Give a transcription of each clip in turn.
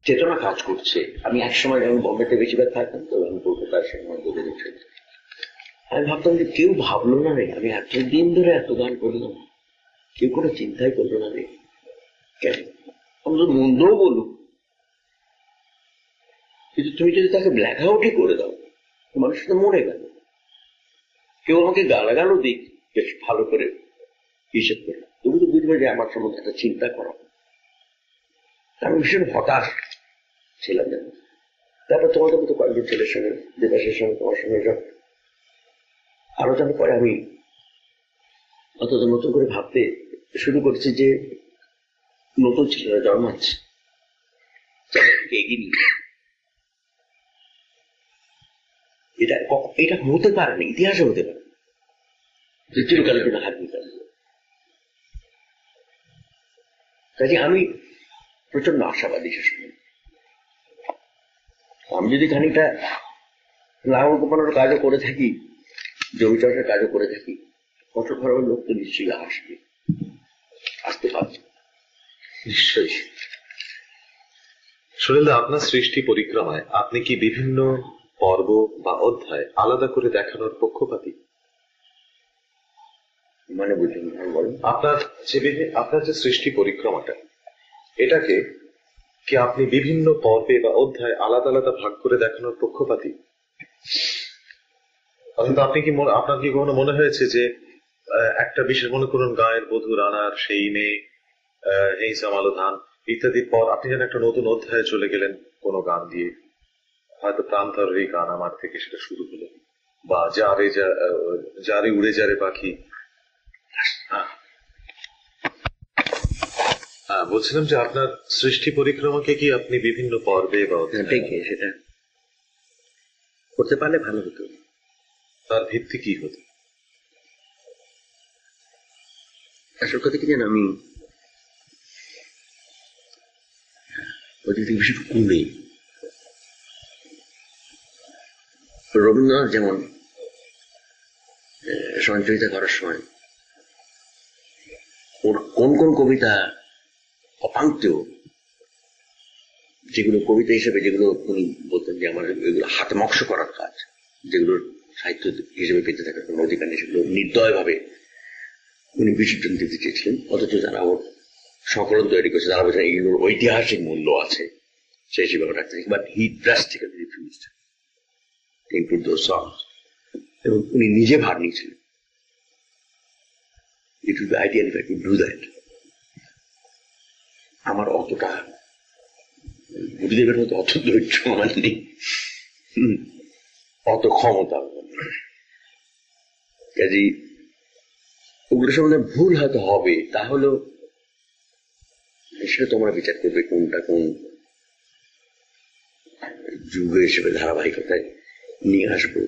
চেতনা কাজ করছে। আমি একসময় যখন বম্বেতে বেশিরভাগ থাকতাম, তো আমি কলকাতার সময় বলে দিচ্ছি, আমি ভাবতাম যে কেউ ভাবলো না রে, আমি এতদিন ধরে এত গান করলাম, কেউ কোনো চিন্তাই করলো না রে, কেন আমরা মন্দও বলুক, কিন্তু তুমি যদি তাকে ব্ল্যাক আউটই করে দাও, মানুষ তো মরে গেল। কেউ আমাকে গালাগালও দিক বেশ ভালো করে হিসেব করে, তুমি তো বুঝবে যে আমার সম্বন্ধে একটা চিন্তা করা। আমি ভীষণ হতাশ ছিলাম জানো। তারপর তোমাদের মতো কয়েকজন ছেলের সঙ্গে, দেবাসের সঙ্গে, তোমার সঙ্গে সব আলোচনা করে আমি অন্তত নতুন করে ভাবতে শুরু করেছি যে নতুন ছেলেরা জন্মাচ্ছে, এগিয়ে নিয়ে এটা হতে পারে না, ইতিহাসে হতে পারে চিরকালের জন্য হারিয়ে ফেলে। কাজে আমি প্রচন্ড আশাবাদী সে সময়। আমি যদি খানিকটা লাঙল কোপানোর কাজও করে থাকি, জমি চাষের কাজও করে থাকি, ফসল ফলানোর লোক তো নিশ্চয়ই আসবে, আসতে পারবে নিশ্চয়ই। সুনীলদা, আপনার সৃষ্টি পরিক্রমায় আপনি কি বিভিন্ন পর্ব বা অধ্যায় আলাদা করে দেখানোর পক্ষপাতী? মানে বুঝুন, বলেন। আপনার যে সৃষ্টি পরিক্রমাটা, এটাকে কি আপনি বিভিন্ন পর্বে বা অধ্যায় আলাদা আলাদা ভাগ করে দেখানোর পক্ষপাতী? অথবা আপনার কি কখনো মনে হয়েছে যে একটা বিশেষ, মনে করুন গায়ের বধূ রানার সেই মেয়ে, এই জামালো ধান ইত্যাদির পর আপনি যেন একটা নতুন অধ্যায়ে চলে গেলেন কোনো গান দিয়ে, হয়তো প্রাণধরের এই গান আমার থেকে সেটা শুরু হলো, বা যারে উড়ে যারে পাখি। বলছিলাম যে আপনার সৃষ্টি পরিক্রমাকে কি আপনি বিভিন্ন পর্বে বা সেটা করতে পারলে ভালো হতো। তার ভিত্তি কি হতো? আসল কথা কি জানো, আমি বেশি কুড়ে রবীন্দ্রনাথ যেমন সঞ্চয়িতা করার সময় ওর কোন কোন কবিতা অপাঙ্ক্তেয়, যেগুলো কবিতা হিসেবে, যেগুলো উনি বলতেন যে আমার এগুলো হাতে মক্স করার কাজ, যেগুলোর সাহিত্য হিসেবে পেতে থাকার কোন অধিকার নেই, সেগুলো নির্দয় ভাবে উনি বিসর্জন দিতে চেয়েছিলেন। অথচ যারা ওর সংকলন তৈরি করেছে তারা বলছেন এগুলোর ঐতিহাসিক মূল্য আছে, সেই হিসেবে রাখতে, but he drastically refused to include those songs. এবং উনি নিজে ভার নিয়েছিলেন, it will be ideal if I could do that. আমার অতটা গুরুদেবের মতো অত ধৈর্য আমার নেই, অত ক্ষমতা। কাজেই ওগুলোর সম্বন্ধে ভুল হয়তো হবে, তাহলেও সেটা তোমরা বিচার করবে কোনটা কোন যুগ হিসেবে ধারাবাহিকতায় নিয়ে আসবো।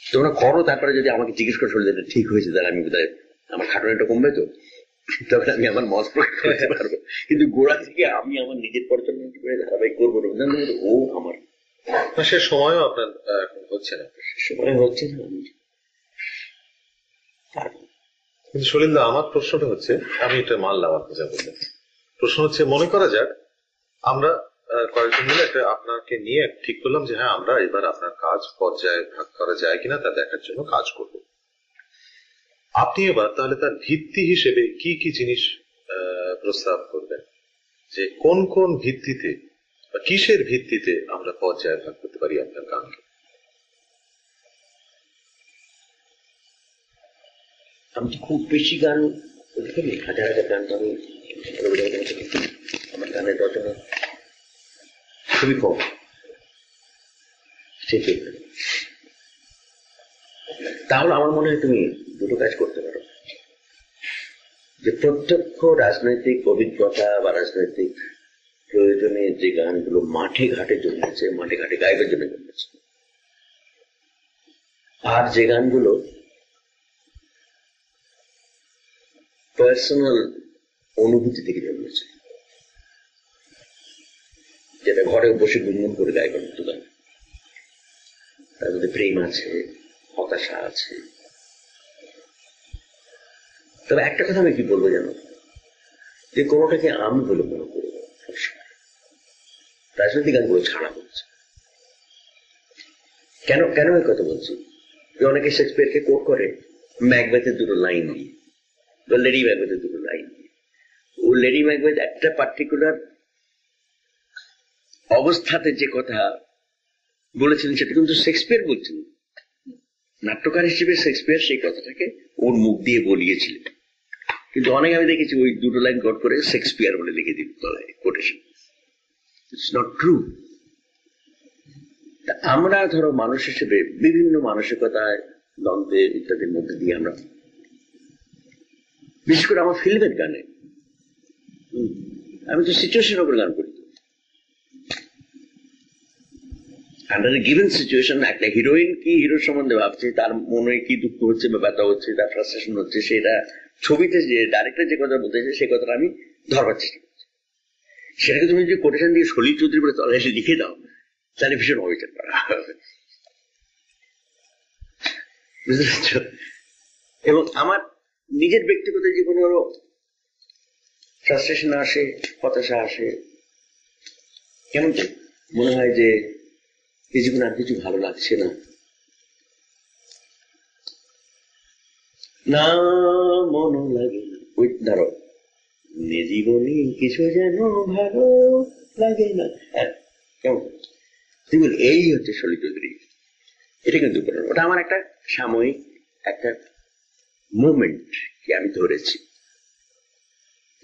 তোমরা করো, তারপরে যদি আমাকে জিজ্ঞেস করে চলে যেটা ঠিক হয়েছে, তাহলে আমি বোধহয় আমার খাটুনিটা কমবে, তো তবে আমি আমার মত প্রকাশ করতে পারবো। কিন্তু গোড়া থেকে আমি আমার নিজের পরিচালনা করে ধারাবাহিক করবো, ও আমার সে সময়ও আপনার হচ্ছে না, সময় হচ্ছে না। কিন্তু সলিলদা, আমার প্রশ্নটা হচ্ছে, আমি এটা মানলাম আপনি যা বললেন, প্রশ্ন হচ্ছে, মনে করা যাক আমরা কয়েকজন মিলে আপনাকে নিয়ে ঠিক করলাম যে হ্যাঁ, আমরা এবার আপনার কাজ পর্যায়ে ভাগ করা যায় কিনা তা দেখার জন্য কাজ করব। আপনি এবার তাহলে তার ভিত্তি হিসেবে কি কি জিনিস প্রস্তাব করবেন, যে কোন কোন ভিত্তিতে বা কিসের ভিত্তিতে আমরা পর্যায়ে ভাগ করতে পারি আপনার গানকে? আমি তো খুব বেশি গান লিখিনি, হাজার হাজার গান তো আমি, আমার গানের রচনা খুবই কম। তাহলে আমার মনে হয় তুমি দুটো কাজ করতে পারো, যে প্রত্যক্ষ রাজনৈতিক অভিজ্ঞতা বা রাজনৈতিক প্রয়োজনে যে গানগুলো মাঠে ঘাটে জন্মেছে, মাঠে ঘাটে গায়কের জন্য জন্মেছে, আর যে গানগুলো পার্সোনাল অনুভূতি থেকে জন্মেছে, যেটা ঘরে বসে গুনগুন করে গায়কের মতো গান, তার মধ্যে প্রেম আছে, হতাশা আছে। তবে একটা কথা আমি কি বলবো জানো, যে কোনোটাকে আমি বলে মনে করি সবসময়। রাজনৈতিক গানগুলো ছাড়া হচ্ছে। কেন কেন এই কথা বলছি? অনেকে শেক্সপিয়ারকে কোট করে ম্যাকবেথের দুটো লাইন দিয়ে, লেডি ম্যাকবেথের দুটো লাইন দিয়ে। ও লেডি ম্যাকবেথ একটা পার্টিকুলার অবস্থাতে যে কথা বলেছিলেন সেটা কিন্তু শেক্সপিয়ার বলছেন, নাট্যকার হিসেবে শেক্সপিয়ার সেই কথাটাকে ওর মুখ দিয়ে বলিয়েছিলেন। কিন্তু অনেকে আমি দেখেছি ওই দুটো লাইন কোট করে শেক্সপিয়ার বলে লিখে দিল তলায় কোটেশন। It's not true. আমরা ধরো মানুষ হিসেবে বিভিন্ন মানসিকতায়, দ্বন্দ্বে ইত্যাদির মধ্যে দিয়ে আমরা, বিশেষ করে আমার ফিল্মের গানে আমি তো সিচুয়েশনের উপর গান করি। আন্ডার এ গিভেন সিচুয়েশন একটা হিরোইন কি হিরোর সম্বন্ধে ভাবছে, তার মনে কি দুঃখ হচ্ছে বা ব্যথা হচ্ছে, তার ফ্রাস্ট্রেশন হচ্ছে, সেটা ছবিতে যে ডাইরেক্টর যে কথা বলতেছে সেই কথাটা আমি ধরবার চেষ্টা করছি। সেটাকে তুমি যদি কোটেশন দিয়ে সলিল চৌধুরী বলে তলায় এসে লিখে দাও তাহলে ভীষণ অবিচার করা হবে, বুঝতে পারছ? এবং আমার নিজের ব্যক্তিগত জীবনেরও ফ্রাস্ট্রেশন আসে, হতাশা আসে, কেমন মনে হয় যে এই জীবনে আর কিছু ভালো লাগছে না, না মন লাগে না। ওই ধরো জীবনে কিছু যেন ভালো লাগে না, কেমন তুই বল, এই হচ্ছে সলিল চৌধুরী। এটা কিন্তু ওটা আমার একটা সাময়িক একটা মুভমেন্ট কি আমি ধরেছি,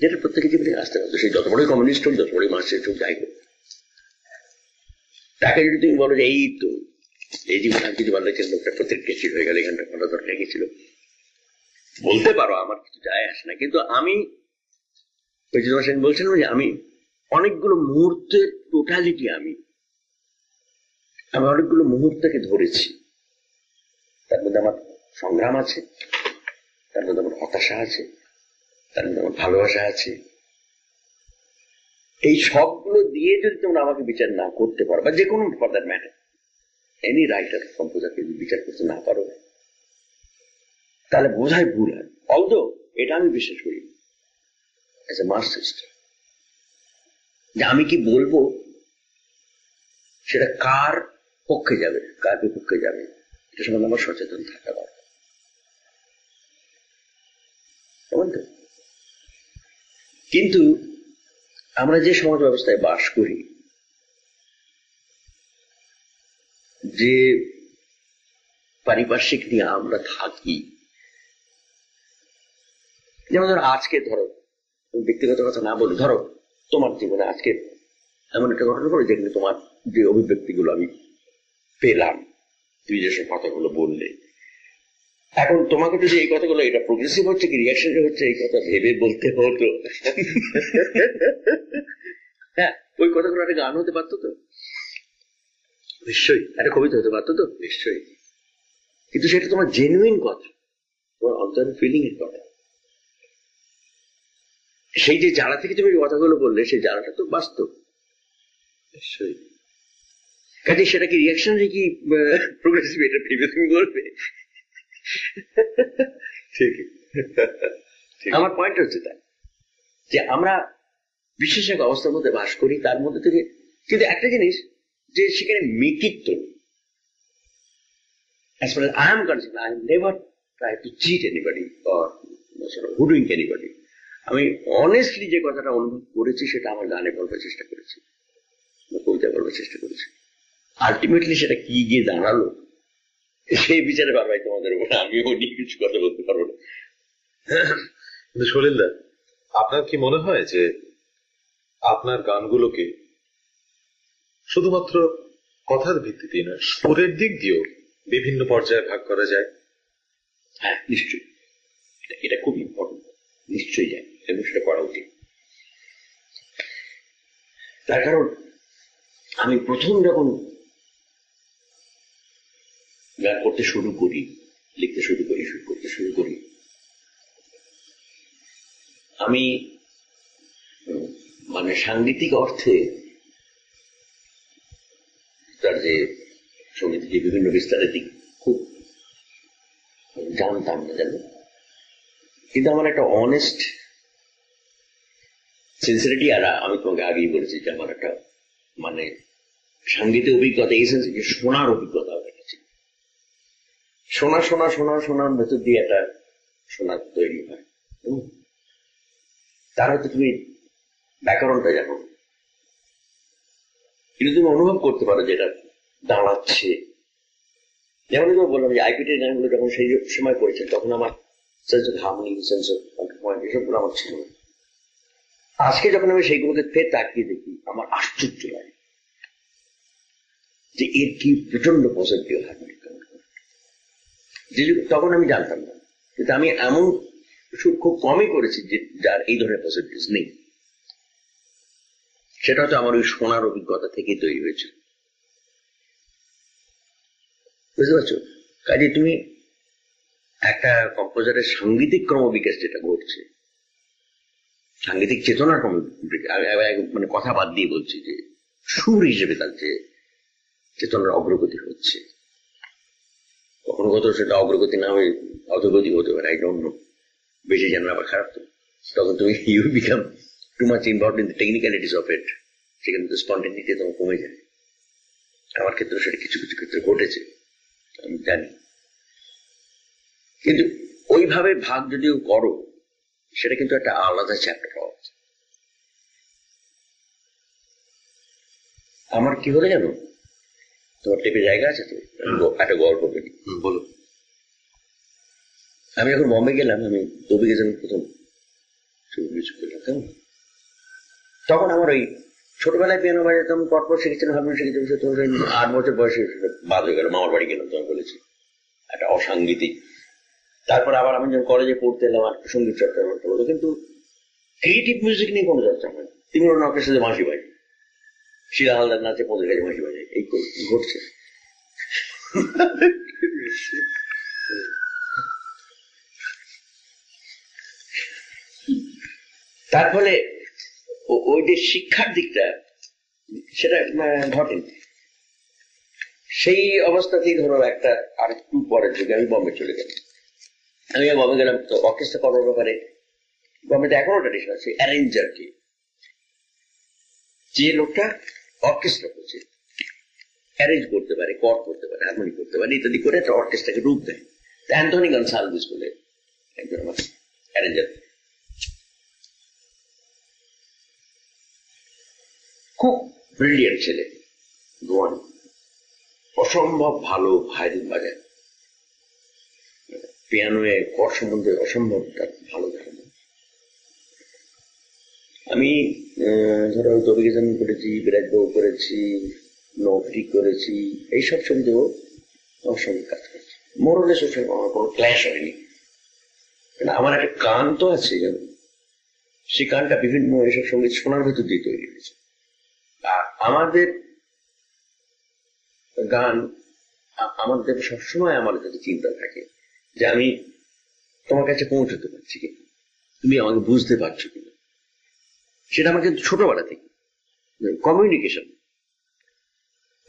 যেটা প্রত্যেকের জীবনে আসতে পারতো। সেই যত বড়ই কমিউনিস্ট হোক, যত বড়ই মার্কসিস্ট হোক, যাই হোক, তাকে যদি তুমি বলো যে এই তো এই জীবন আর কিছু ভালো লাগছে, লোকটা প্রত্যেক হয়ে গেল, এখানটা কোনো দরকার গেছিল, বলতে পারো, আমার কিছু যায় আসে না। কিন্তু আমি ওই যে তোমার সঙ্গে বলছিলাম যে আমি অনেকগুলো মুহূর্তের টোটালিটি আমি অনেকগুলো মুহূর্তকে ধরেছি। তার মধ্যে আমার সংগ্রাম আছে, তার মধ্যে আমার হতাশা আছে, তার মধ্যে আমার ভালোবাসা আছে। এই সবগুলো দিয়ে যদি তোমরা আমাকে বিচার না করতে পারো, বা যে কোনো for that matter any writer কম্পোজারকে যদি বিচার করতে না পারো, তাহলে বোঝাই ভুল হয়। অলদো এটা আমি বিশ্বাস করি অ্যাজ এ মার্কসিস্ট, যে আমি কি বলবো সেটা কার পক্ষে যাবে, কার বিপক্ষে যাবে, এটা সম্বন্ধে আমার সচেতন থাকা দরকার। কিন্তু আমরা যে সমাজ ব্যবস্থায় বাস করি, যে পারিপার্শ্বিক নিয়ে আমরা থাকি, যেমন ধরো আজকে ধরো ব্যক্তিগত কথা না বলি, ধরো তোমার জীবনে আজকে এমন একটা ঘটনা করে যেখানে তোমার যে অভিব্যক্তিগুলো আমি পেলাম, তুমি যেসব কথাগুলো বললে, এখন তোমাকে যদি এই কথাগুলো এটা প্রোগ্রেসিভ হচ্ছে কি রিয়াকশন হচ্ছে এই কথা ভেবে বলতে হতো, হ্যাঁ ওই কথাগুলো একটা গান হতে পারতো তো, নিশ্চয়ই একটা কবিতা হতে পারতো তো, নিশ্চয়ই। কিন্তু সেটা তোমার জেনুইন কথা, তোমার অন্তরের ফিলিং এর কথা। সেই যে জ্বালা থেকে তুমি কথাগুলো বললে, সেই জ্বালাটা তো বাস্তব, নিশ্চয়ই। কাজে সেটা কি রিয়াকশন কি প্রোগ্রেসিভ এটা ভেবে তুমি বলবে? আমার পয়েন্ট হচ্ছে তাই যে আমরা বিশেষ এক অবস্থার মধ্যে বাস করি, তার মধ্যে থেকে কিন্তু একটা জিনিস যে সেখানে মিকিত্ব, as far as I am concerned, I never try to cheat anybody or sort of hoodwink anybody. আমি অনেস্টলি যে কথাটা অনুভব করেছি সেটা আমার গানে বলবার চেষ্টা করেছি, কবিতা বলবার চেষ্টা করেছি। আলটিমেটলি সেটা কি গিয়ে দাঁড়ালো সেই বিচারে পারবাই তোমাদের উপর, আমিও নিয়ে কিছু কথা বলতে পারবো না। সলিলদা, আপনার কি মনে হয় যে আপনার গানগুলোকে শুধুমাত্র কথার ভিত্তিতে না, সুরের দিক দিয়েও বিভিন্ন পর্যায়ে ভাগ করা যায়? হ্যাঁ নিশ্চয়ই, এটা খুব ইম্পর্টেন্ট, নিশ্চয়ই যায় এবং সেটা করা উচিত। তার কারণ আমি প্রথম যখন গান করতে শুরু করি, লিখতে শুরু করি, শুট করতে শুরু করি, আমি মানে সাংগীতিক অর্থে তার যে সঙ্গীতের যে বিভিন্ন বিস্তারের দিক খুব জানতাম না, জানো। কিন্তু আমার একটা অনেস্ট সিনসিয়ারিটি, আর আমি তোমাকে আগেই বলেছি যে আমার একটা মানে সাংগীতিক অভিজ্ঞতা এই সেন্সে যে শোনার অভিজ্ঞতা হয়ে গেছে। শোনার ভেতর দিয়ে একটা শোনার তৈরি হয়। তার হয়তো তুমি ব্যাকরণটা জানো, কিন্তু তুমি অনুভব করতে পারো যেটা দাঁড়াচ্ছে। যেমন আমি বললাম যে আইপিটির গানগুলো যখন সেই সময় করেছেন তখন আমার sense of harmony, sense of point এসবগুলো আমার ছিল না। আজকে যখন আমি সেইগুলোকে ফের তাকিয়ে দেখি আমার আশ্চর্য লাগে যে এর কি প্রচন্ড পজিটিভ হারমোনিক। তখন আমি জানতাম না, কিন্তু আমি এমন সুর খুব কমই করেছি যে যার এই ধরনের পজিটিভ নেই। সেটা হয়তো আমার ওই শোনার অভিজ্ঞতা থেকেই তৈরি হয়েছিল। বুঝতে পারছো? কাজে তুমি একটা কম্পোজারের সাংগীতিক ক্রমবিকাশ যেটা ঘটছে, সাংগীতিক চেতনার মানে কথা বাদ দিয়ে বলছি যে সুর হিসেবে তার যে চেতনার অগ্রগতি হচ্ছে, কখনো কত সেটা অগ্রগতি না হয়ে অধগতি হতে পারে, আই ডোন্ট নো, বেশি জানার আবার খারাপ। তো তখন তুমি you become too much involved in the technicalities of it, সেখানে তো স্পন্টেনিটি তোমার কমে যায়। আমার ক্ষেত্রে সেটা কিছু কিছু ক্ষেত্রে ঘটেছে, আমি জানি। কিন্তু ওইভাবে ভাগ যদিও করো, সেটা কিন্তু একটা আলাদা চ্যাপ্টার হওয়া। আমার কি হলো জানো, তোমার টেপে জায়গা আছে তো, একটা গল্প বলি। বলো। আমি যখন বম্বে গেলাম, আমি তবে গেছিলাম প্রথম ছবি কিছু করলাম, কেমন তখন আমার ওই ছোটবেলায় পিয়ানো বাজাতাম, পরপর শিখেছিলাম, হারমোনিয়াম শিখেছিলাম। তো 8 বছর বয়সে বাদ হয়ে গেল, মামার বাড়ি গেলাম, তোমার বলেছি একটা অসাংগীতিক। তারপর আবার আমি যখন কলেজে পড়তে এলাম আর সঙ্গীত চর্চা করতে হলো, কিন্তু ক্রিয়েটিভ মিউজিক নিয়ে কোনো চর্চা হয় না। তিমির নকের সাথে বাঁশি বাজি, শিলা হালদার নাচে, পদের কাছে বাঁশি বাজায়, এই ঘটছে। তার ফলে ওই যে শিক্ষার দিকটা সেটা ঘটেনি। সেই অবস্থাতেই ধরো একটা আর একটু পরের যুগে আমি বম্বে চলে গেলাম। আমি বম্বে গেলাম তো অর্কেস্ট্রা করার ব্যাপারে বম্বেতে এখনো ট্র্যাডিশন আছে অ্যারেঞ্জার কি, যে লোকটা অর্কেস্ট্রা করছে, অ্যারেঞ্জ করতে পারে, কর্ড করতে পারে, হারমোনি করতে পারে, ইত্যাদি করে একটা অর্কেস্ট্রাকে রূপ দেয়। অ্যান্থনি গনসালভিস বলে একজন আমার অ্যারেঞ্জার, খুব ব্রিলিয়েন্ট ছেলে, গোয়ান, অসম্ভব ভালো ভায়োলিন বাজায়, পিয়ানোয় কর সম্বন্ধে অসম্ভব ভালো ধারণা। আমি ধরো তবিগেজন করেছি, বিরাজবাবু করেছি, নৌকরি করেছি, এইসব সঙ্গেও আমার সঙ্গে কাজ করছি। মোরলেস ওর সঙ্গে আমার কোনো ক্ল্যাশ হয়নি। আমার একটা গান তো আছে, যেমন সেই গানটা বিভিন্ন এসব সঙ্গীত শোনার ভেতর দিয়ে তৈরি হয়েছে। আর আমাদের গান, আমাদের সবসময় আমার কাছে চিন্তা থাকে যে আমি তোমার কাছে পৌঁছতে পারছি কিনা, তুমি আমাকে বুঝতে পারছো কিনা। সেটা আমার কিন্তু ছোটবেলা থেকে কমিউনিকেশন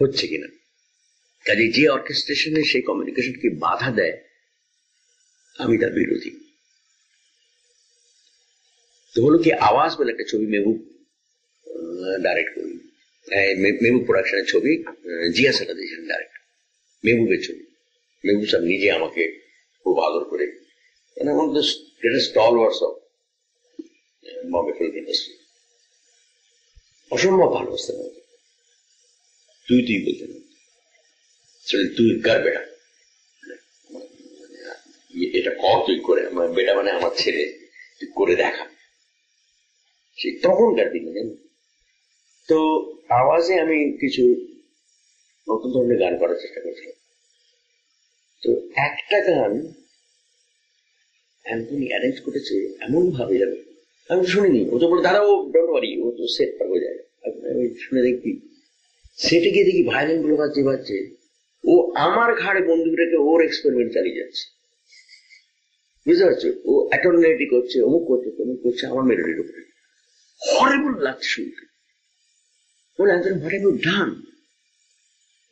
হচ্ছে কিনা। কাজে যে অর্কেস্ট্রেশনে সেই কমিউনিকেশনকে বাধা দেয়, আমি তার বিরোধী। তো হলো কি, আওয়াজ বলে একটা ছবি মেহবুব ডাইরেক্ট করি, মেহবুব প্রোডাকশনের ছবি, জিয়া সালা দিয়েছেন ডাইরেক্ট, মেহবুবের ছবি। মেহবুব সাহেব নিজে আমাকে খুব আদর করে, মানে one of the greatest স্টলওয়ার্টস of Bombay film industry. অসম্ভব ভালোবাসতে না, তুই বলতে না, তুই কার বেটা, এটা কর তুই করে, আমার বেটা মানে আমার ছেলে, তুই করে দেখা। সেই তখনকার দিনে জানো তো আওয়াজে আমি কিছু নতুন ধরনের গান করার চেষ্টা করছিলাম। তো একটা গান অ্যান্থনি অ্যারেঞ্জ করেছে এমন ভাবে, যাবে আমি তো শুনিনি। ও তো বলে দাদা ও ডোন্ট ওয়ারি, ও তো সেট পার হয়ে যায়। আমি শুনে দেখি, সেটে গিয়ে দেখি ভায়োলিন গুলো বাজছে, ও আমার ঘাড়ে বন্দুক রেখে ওর এক্সপেরিমেন্ট চালিয়ে যাচ্ছে। বুঝতে পারছো? ও অ্যাটর্নেটি করছে, অমুক করছে, তমুক করছে আমার মেলোডির উপরে। হরিবল লাগছে শুনতে। Well, Anthony, what have you done?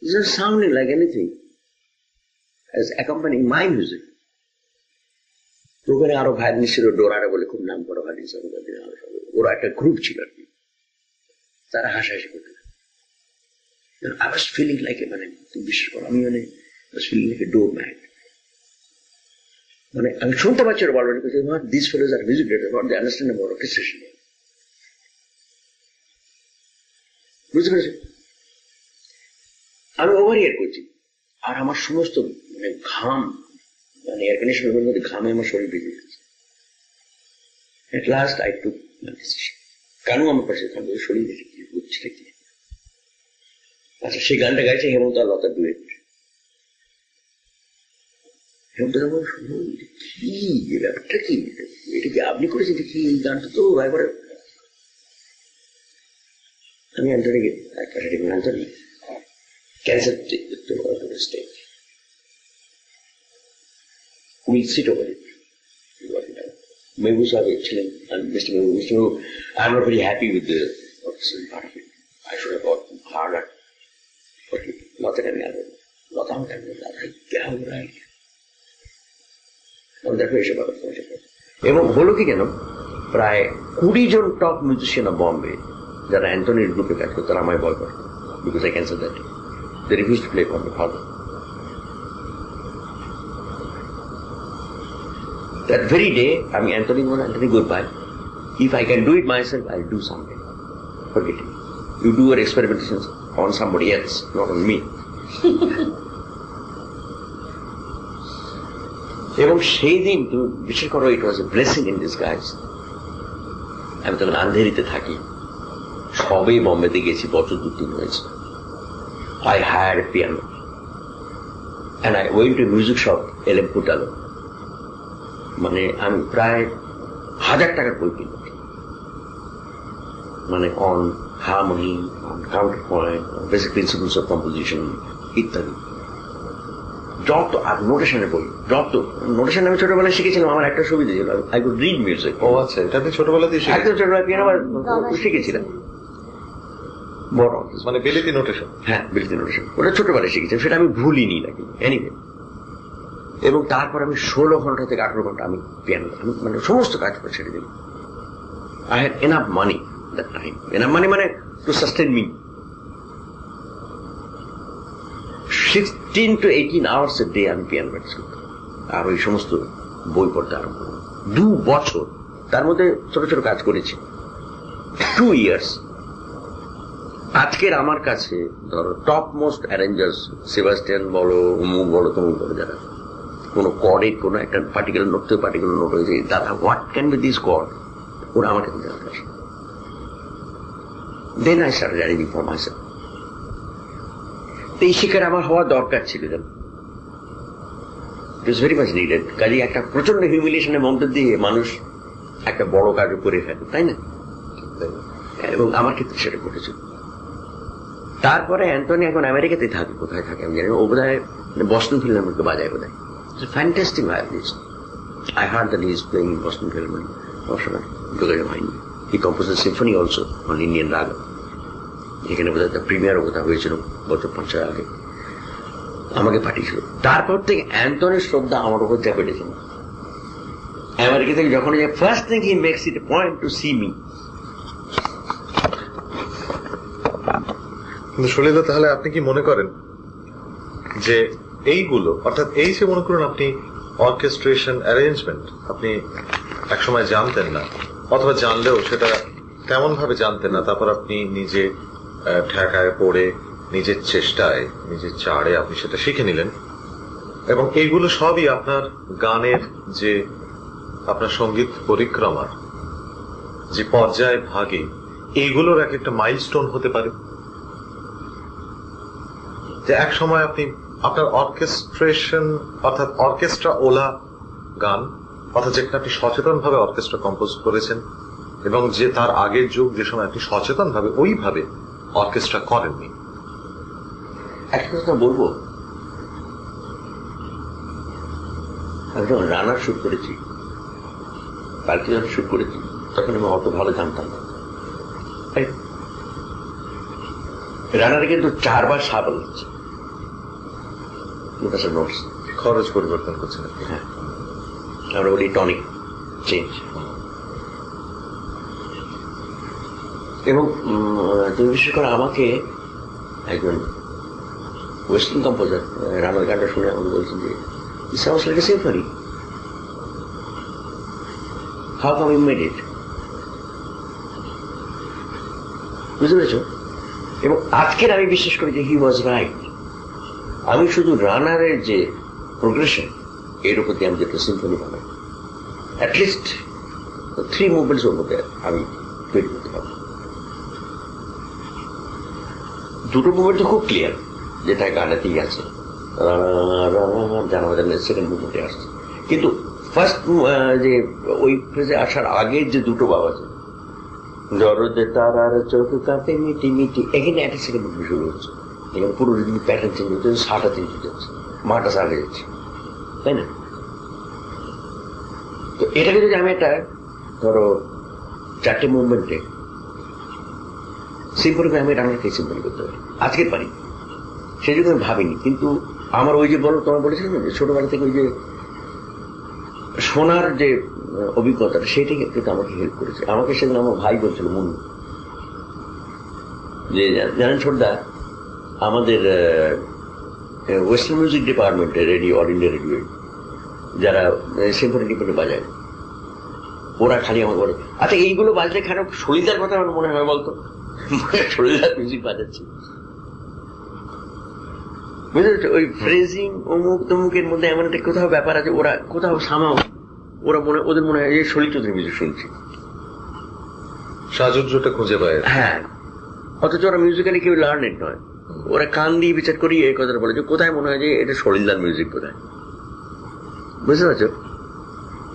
It doesn't sound like anything as accompanying my music. তো ওখানে আরো ভায়োলিন ছিল, ডোরারা বলে খুব নাম করা ভায়োলিন, ওরা একটা গ্রুপ ছিল আর কি, তারা হাসাহাসি করতে। I was feeling like মানে বিশেষ করে আমি মানে was feeling like a doormat. মানে আমি শুনতে পাচ্ছি ওরা বারবার these fellows are music directors, what they understand about orchestration. বুঝতে পেরেছি? আমি ওভার ইয়ার করছি আর আমার সমস্ত মানে ঘাম মানে এয়ার কন্ডিশনের মধ্যে ঘামে আমার শরীর বেজে যাচ্ছে। At last I took my decision. কেন আমার পাশে থাকবে শরীর দেখে কি বুঝছে কি। আচ্ছা সেই গানটা গাইছে হেমন্ত আর লতা ডুয়েট। হেমন্ত কি ব্যাপারটা কি, এটা কি আপনি করেছেন কি এই গানটা? তো একবারে আমি অ্যান্টনিকে একটা Antony cancer stage, we'll sit over it. Mehboob Sahib ছিলেন, Mr. Mehboob, I'm not very happy with the part of it. I should have worked harder. But not that not how can right. দেখো এসব এবং হলো কি যেন প্রায় 20 জন top musician of Bombay যারা অ্যান্টনির গ্রুপে কাজ করতো তারা আমায় বল করতো, because I cancel that. They refused to play for me further. That very day, I'm Anthony, goodbye. If I can do it myself, I'll do something. Forget it. You do your experimentations on somebody else, not on me. এবং সেই দিন তুমি বিশেষ করো, ইট ওয়াজ এ blessing in disguise. আমি তখন আন্ধেরিতে থাকি, সবেই বম্বেতে গেছি, বছর 2-3 হয়েছে। I had a piano and I went to a music shop, LM Putalo. মানে আমি প্রায় 1000 টাকার বই কিনি, মানে on harmony, on counter point, basic principles of composition ইত্যাদি, যত আর নোটেশনের বই, যত নোটেশন আমি ছোটবেলায় শিখেছিলাম। আমার একটা সুবিধা ছিল, আই কুড রিড মিউজিক। ও আচ্ছা, এটা আপনি ছোটবেলাতেই একদম ছোটবেলায় পিয়ানো শিখেছিলাম। বড় মানে বিলিতি নোটেশন, হ্যাঁ বিলিতি নোটেশন, ওটা ছোটবেলায় শিখেছিলাম, সেটা আমি ভুলিনি নাকি এনিওয়ে। এবং তারপর আমি 16 ঘন্টা থেকে 18 ঘন্টা আমি পিয়ানো, আমি মানে সমস্ত কাজ করে ছেড়ে দিই। I had enough money that time, enough money মানে to sustain me. 16 to 18 hours a day আমি পিয়ানো প্র্যাকটিস করতাম, আর ওই সমস্ত বই পড়তে আরম্ভ করলাম। 2 বছর, তার মধ্যে ছোট ছোট কাজ করেছি। 2 years। আজকের আমার কাছে ধরো টপ মোস্ট অ্যারেঞ্জার্স, সেবাস্টিয়ান বলো, অমুক বলো, তমুক বলো, যারা কোনো কর্ডে কোনো একটা পার্টিকুলার নোট থেকে পার্টিকুলার নোট হয়েছে, দাদা what can be this chord, ওরা আমার কাছে জানতে আসে। Then I started arranging for myself. এই শিকার আমার হওয়া দরকার ছিল, জানো, it was very much needed. কাজে একটা প্রচন্ড হিউমিলিয়েশনের মধ্যে দিয়ে মানুষ একটা বড় কাজও করে ফেলে, তাই না? এবং আমার ক্ষেত্রে সেটা ঘটেছিল। তারপরে অ্যান্টনি এখন আমেরিকাতে থাকে, কোথায় থাকে আমি জানি না, ও বোধ হয় বস্টন ফিলহারমনিকে বাজায় বোধ হয়। Fantastic violinist. I heard that he is playing in Boston philharmonic. অসাধারণ, যোগাযোগ হয়নি। He composed symphony also on Indian raga. এখানে বোধ হয় তার প্রিমিয়ারও কোথাও হয়েছিল বছর 5-6 আগে, আমাকে পাঠিয়েছিল। তারপর থেকে অ্যান্টনির শ্রদ্ধা আমার উপর চেপেটেছিল। আমেরিকা থেকে যখন first thing he makes it a point to see me. কিন্তু সলিল, তাহলে আপনি কি মনে করেন যে এইগুলো, অর্থাৎ এই যে মনে করুন আপনি অর্কেস্ট্রেশন অ্যারেঞ্জমেন্ট আপনি একসময় জানতেন না, অথবা জানলেও সেটা তেমন ভাবে জানতেন না, তারপর আপনি নিজে ঠেকায় পড়ে নিজের চেষ্টায় নিজের চাড়ে আপনি সেটা শিখে নিলেন, এবং এইগুলো সবই আপনার গানের যে আপনার সঙ্গীত পরিক্রমার যে পর্যায় ভাগে এইগুলোর এক একটা মাইলস্টোন হতে পারে, যে এক সময় আপনি আপনার অর্কেস্ট্রেশন অর্থাৎ অর্কেস্ট্রা ওলা গান, অর্থাৎ যেখানে আপনি সচেতন ভাবে অর্কেস্ট্রা কম্পোজ করেছেন, এবং যে তার আগের যুগ যে সময় আপনি সচেতন ভাবে ওইভাবে অর্কেস্ট্রা করেননি। একটা কথা বলবো, আমি যখন রানার শুট করেছি, পার্টি যখন শুট করেছি, তখন আমি অত ভালো জানতাম না। রানারে কিন্তু 4 বার সাবল হচ্ছে, নোটস খরচ পরিবর্তন করছেন। হ্যাঁ, আমরা বলি টনিক চেঞ্জ। এবং তুমি বিশেষ করে আমাকে একজন ওয়েস্টার্ন কম্পোজার রানার গানটা শুনে আমাকে বলছেন যে it sounds like a symphony. How come you made it? বুঝতে পেরেছ? এবং আজকের আমি বিশ্বাস করি যে হি ওয়াজ রাইট। আমি শুধু রানারের যে প্রোগ্রেশন এর উপর দিয়ে আমি যেটা সিম্ফনি বানাই, অ্যাটলিস্ট 3 মুভমেন্টস ওর মধ্যে আমি তৈরি করতে পারবো। 2টো মুভমেন্ট তো খুব ক্লিয়ার, যেটা গানেতেই আছে, জানা যায় সেকেন্ড মুভমেন্টে আসছে। কিন্তু ফার্স্ট যে ওই ফ্রেজে আসার আগে যে 2টো বাবা আছে, জরদে তারার চোখ কাঁপে মিটি মিটি, এখানে একটা সেকেন্ড মুভমেন্ট শুরু হচ্ছে। এখানে পুরো যদি প্যাটার্ন চেঞ্জ হচ্ছে, সাটা চেঞ্জ হতে যাচ্ছে, মাটা সাগে যাচ্ছে, তাই না? তো এটাকে যদি আমি একটা ধরো 4টে মুভমেন্টে সিম্পল করে আমি রান্নাকে সিম্পল করতে পারি, আজকের পারি, সেই জন্য আমি ভাবিনি। কিন্তু আমার ওই যে বলো, তোমার বলেছিলাম যে ছোটবেলা থেকে ওই যে শোনার যে অভিজ্ঞতাটা, সেটাই কিন্তু আমাকে হেল্প করেছে। আমাকে সেদিন আমার ভাই বলছিল মুন্নু যে জানেন ছোটদা, আমাদের ওয়েস্টার্ন মিউজিক ডিপার্টমেন্টে রেডিও, অল ইন্ডিয়া রেডিও যারা সিম্ফনি ডিপার্টমেন্টে বাজায়, ওরা খালি আমাকে বলে, আচ্ছা এইগুলো বাজলে কেন সলিদার কথা আমার মনে হয় বলতো, সলিদার মিউজিক বাজাচ্ছি। বুঝতে ওই ফ্রেজিং অমুক তমুকের মধ্যে এমন একটা কোথাও ব্যাপার আছে, ওরা কোথাও সামাও ওরা ওদের মনে হয় এই শরীর চৌধুরী মিউজিক শুনছি, সাজুজ্যটা খুঁজে পায়। হ্যাঁ, অথচ ওরা মিউজিক্যালি কেউ লার্নেড নয়, ওরা কান দিয়ে বিচার করি এই কথাটা বলে যে কোথায় মনে হয় যে এটা সলিলদার মিউজিক কোথায়। বুঝতে পারছো?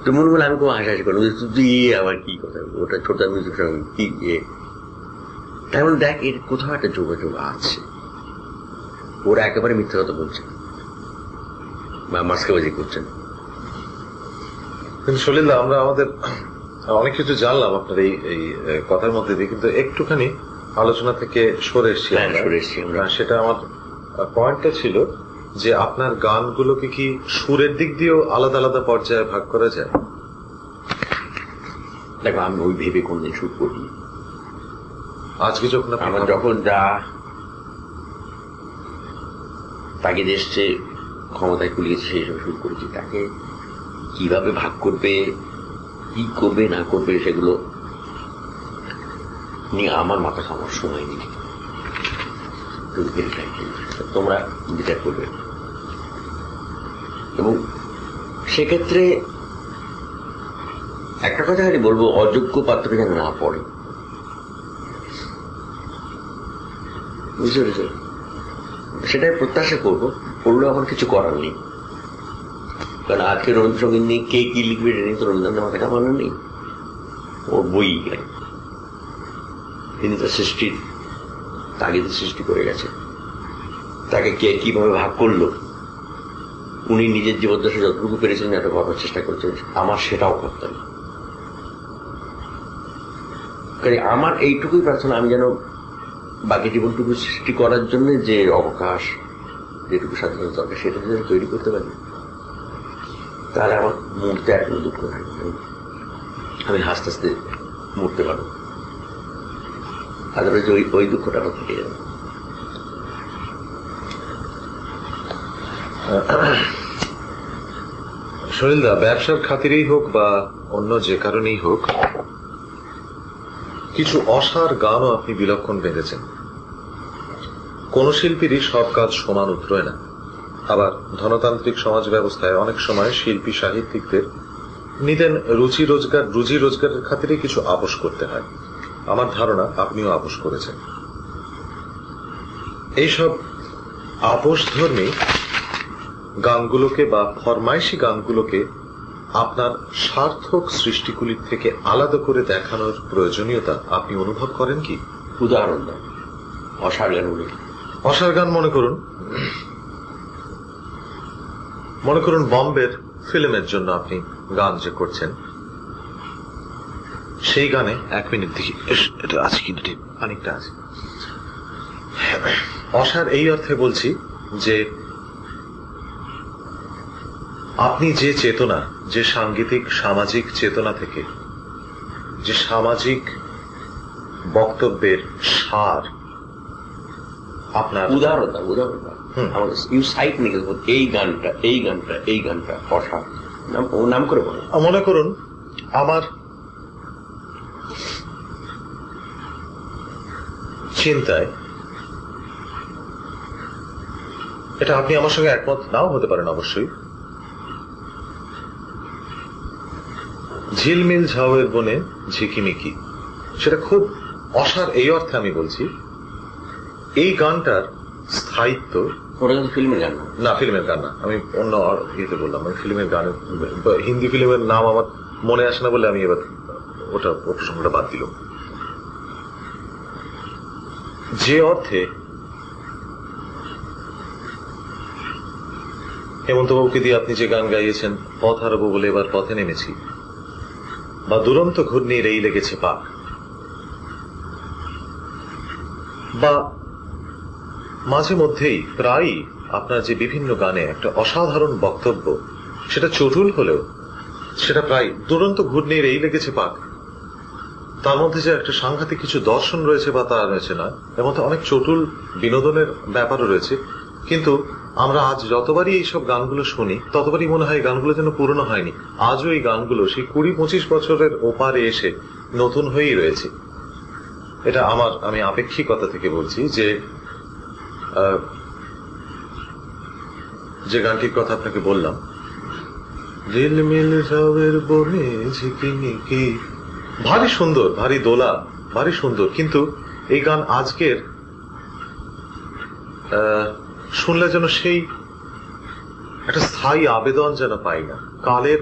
তো মনে বলে আমি খুব হাসাহাসি করলাম, তুই আবার কি কথা, ওটা ছোটদার মিউজিক সঙ্গে কি তাই বলে দেখ এর কোথাও একটা যোগাযোগ আছে। ওরা একেবারে মিথ্যা কথা বলছে বা মাস্কাবাজি করছেন। কিন্তু সলিলদা, আমরা আমাদের অনেক কিছু জানলাম আপনার এই কথার মধ্যে দিয়ে, কিন্তু একটুখানি আলোচনা থেকে সরে এসছি। সেটা আমার পয়েন্টটা ছিল যে আপনার গানগুলোকে কি সুরের দিক দিয়েও আলাদা আলাদা পর্যায়ে ভাগ করা যায়? দেখো, আমি ওই ভেবে কোনদিন শুট করি। আজকে যখন আমার যখন যা তাকে এসছে, ক্ষমতায় কুলিয়েছে, সেই হিসেবে শুরু করেছি। তাকে কিভাবে ভাগ করবে, কি করবে না করবে, সেগুলো নিয়ে আমার মাথা খাওয়ার সময় নেই। তোমরা বিচার করবে, এবং সেক্ষেত্রে একটা কথা খালি বলবো, অযোগ্য পাত্র যেন না পড়ে। বুঝতে পেরেছ? সেটাই প্রত্যাশা করবো, পড়লেও এখন কিছু করার নেই। কারণ আজকে রবীন্দ্রসঙ্গীত নিয়ে কে কি লিখবে এটা নিয়ে তো রবীন্দ্রনাথের মাথা কামানো নেই, ওর বই। তিনি তো সৃষ্টির তাগিদে সৃষ্টি করে গেছে, তাকে কে কিভাবে ভাগ করলো, উনি নিজের জীবদ্দশা যতটুকু পেরেছিলেন এটা করার চেষ্টা করছেন, আমার সেটাও করতে হবে। আমার এইটুকুই প্রার্থনা, আমি যেন বাকি জীবনটুকু সৃষ্টি করার জন্য যে অবকাশ, যেটুকু স্বাধীনতা দরকার, সেটা যদি তৈরি করতে পারি, তাহলে আমার মরতে এখন দুঃখ থাকবে, আমি হাসতে হাসতে মরতে পারবো। আদারওয়াইজ ওই দুঃখটা আমার থেকে যাবে। সলিলদা, ব্যবসার খাতিরেই হোক বা অন্য যে কারণেই হোক, কিছু অসার গানও আপনি বিলক্ষণ বেঁধেছেন। কোন শিল্পীরই সব কাজ সমান উতরোয় না। আবার ধনতান্ত্রিক সমাজ ব্যবস্থায় অনেক সময় শিল্পী সাহিত্যিকদের নিজের রুজি রোজগারের খাতিরে কিছু আপোষ করতে হয়। আমার ধারণা আপনিও আপোষ করেছেন। এইসব আপোষ ধর্মী গানগুলোকে বা ফরমাইশি গানগুলোকে আপনার সার্থক সৃষ্টিগুলির থেকে আলাদা করে দেখানোর প্রয়োজনীয়তা আপনি অনুভব করেন কি? উদাহরণ দাও। অসার গানগুলি, অসার গান মনে করুন বম্বের ফিল্মের জন্য আপনি গান যে করছেন, সেই গানে 1 মিনিট দেখি এটা আছে কিনা, ঠিক অনেকটা আছে। অসার এই অর্থে বলছি যে আপনি যে চেতনা, যে সাংগীতিক সামাজিক চেতনা থেকে, যে সামাজিক বক্তব্যের সার আপনার উদাহরণ আমাদের ইউ সাইট নিয়ে এই গানটা এই গানটা এই গানটা অসাধ ও নাম করে বলো। মনে করুন আমার চিন্তায়, এটা আপনি আমার সঙ্গে একমত নাও হতে পারেন অবশ্যই, ঝিলমিল ঝাউয়ের বনে ঝিকিমিকি, সেটা খুব অসার এই অর্থে আমি বলছি এই গানটার স্থায়িত্ব। ওটা কিন্তু ফিল্মের গান না, ফিল্মের গান না, আমি অন্য ইয়েতে বললাম, আমি ফিল্মের গানের হিন্দি ফিল্মের নাম আমার মনে আসে না বলে আমি এবার ওটা প্রসঙ্গটা বাদ দিলাম। যে অর্থে হেমন্তবাবুকে দিয়ে আপনি যে গান গাইয়েছেন, পথ হারাবো বলে এবার পথে নেমেছি, বা দুরন্ত ঘূর্ণির এই লেগেছে পাক, বা মাঝে মধ্যেই প্রায়ই আপনার যে বিভিন্ন গানে একটা অসাধারণ বক্তব্য, সেটা চটুল হলেও সেটা প্রায় দুরন্ত ঘূর্ণির এই লেগেছে পাক, তার মধ্যে যে একটা সাংঘাতিক কিছু দর্শন রয়েছে বা তা রয়েছে না, এর মধ্যে অনেক চটুল বিনোদনের ব্যাপারও রয়েছে। কিন্তু আমরা আজ যতবারই এইসব গানগুলো শুনি ততবারই মনে হয় গানগুলো যেন পুরনো হয়নি, আজও এই গানগুলো সেই 20-25 বছরের ওপারে এসে নতুন হয়েই রয়েছে। এটা আমি আপেক্ষিকতা থেকে বলছি যে গানটির কথা আপনাকে বললাম, ঝিলমিল ঝাউয়ের বনে ঝিকিমিকি, ভারী সুন্দর, ভারী দোলা, ভারী সুন্দর, কিন্তু এই গান আজকের শুনলে যেন সেই একটা স্থায়ী আবেদন যেন পাই না। কালের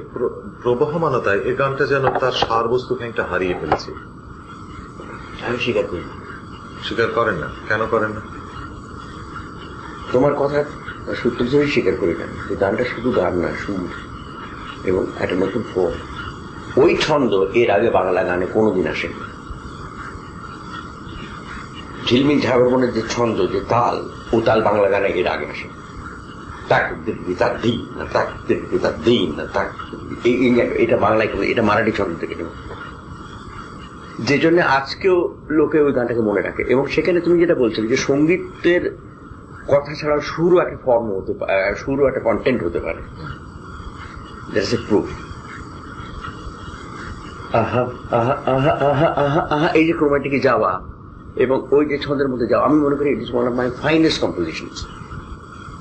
প্রবহমানতায় এই গানটা যেন তার সারবস্তু খানিকটা হারিয়ে ফেলেছে। আমি স্বীকার করি। স্বীকার করেন না? কেন করেন না? তোমার কথা সূত্র হিসেবে স্বীকার করি না। গানটা শুধু গান না, সুর এবং একটা নতুন ফোন। ওই ছন্দ এর আগে বাংলা গানে কোনোদিন আসেনি। ঝিলমিল ঝাউয়ের বনের যে ছন্দ, যে তাল, ও তাল বাংলা গানে এর আগে আসে। এটা বাংলায়, এটা মারাঠি ছন্দ থেকে নেব, যে জন্য আজকেও লোকে ওই গানটাকে মনে রাখে। এবং সেখানে তুমি যেটা বলছিলে যে সঙ্গীতের কথা ছাড়াও সুরও একটা ফর্ম হতে পারে, সুরও একটা কন্টেন্ট হতে পারে। That's a proof. আহা আহা আহা আহা আহা আহা, এই যে ক্রোম্যাটিকে যাওয়া এবং ওই যে ছন্দের মধ্যে যাওয়া, আমি মনে করি it is one of my finest compositions.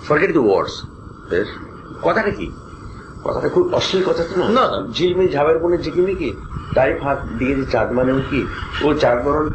Forget the words. কথাটা কি? কথাটা খুব অশ্লীল কথা তো না। ঝিলমিল ঝাউয়ের বনে ঝিকিমিকি, তাই ফাঁক দিয়ে যে চাঁদ মানেও কি, ও চাঁদ বরণ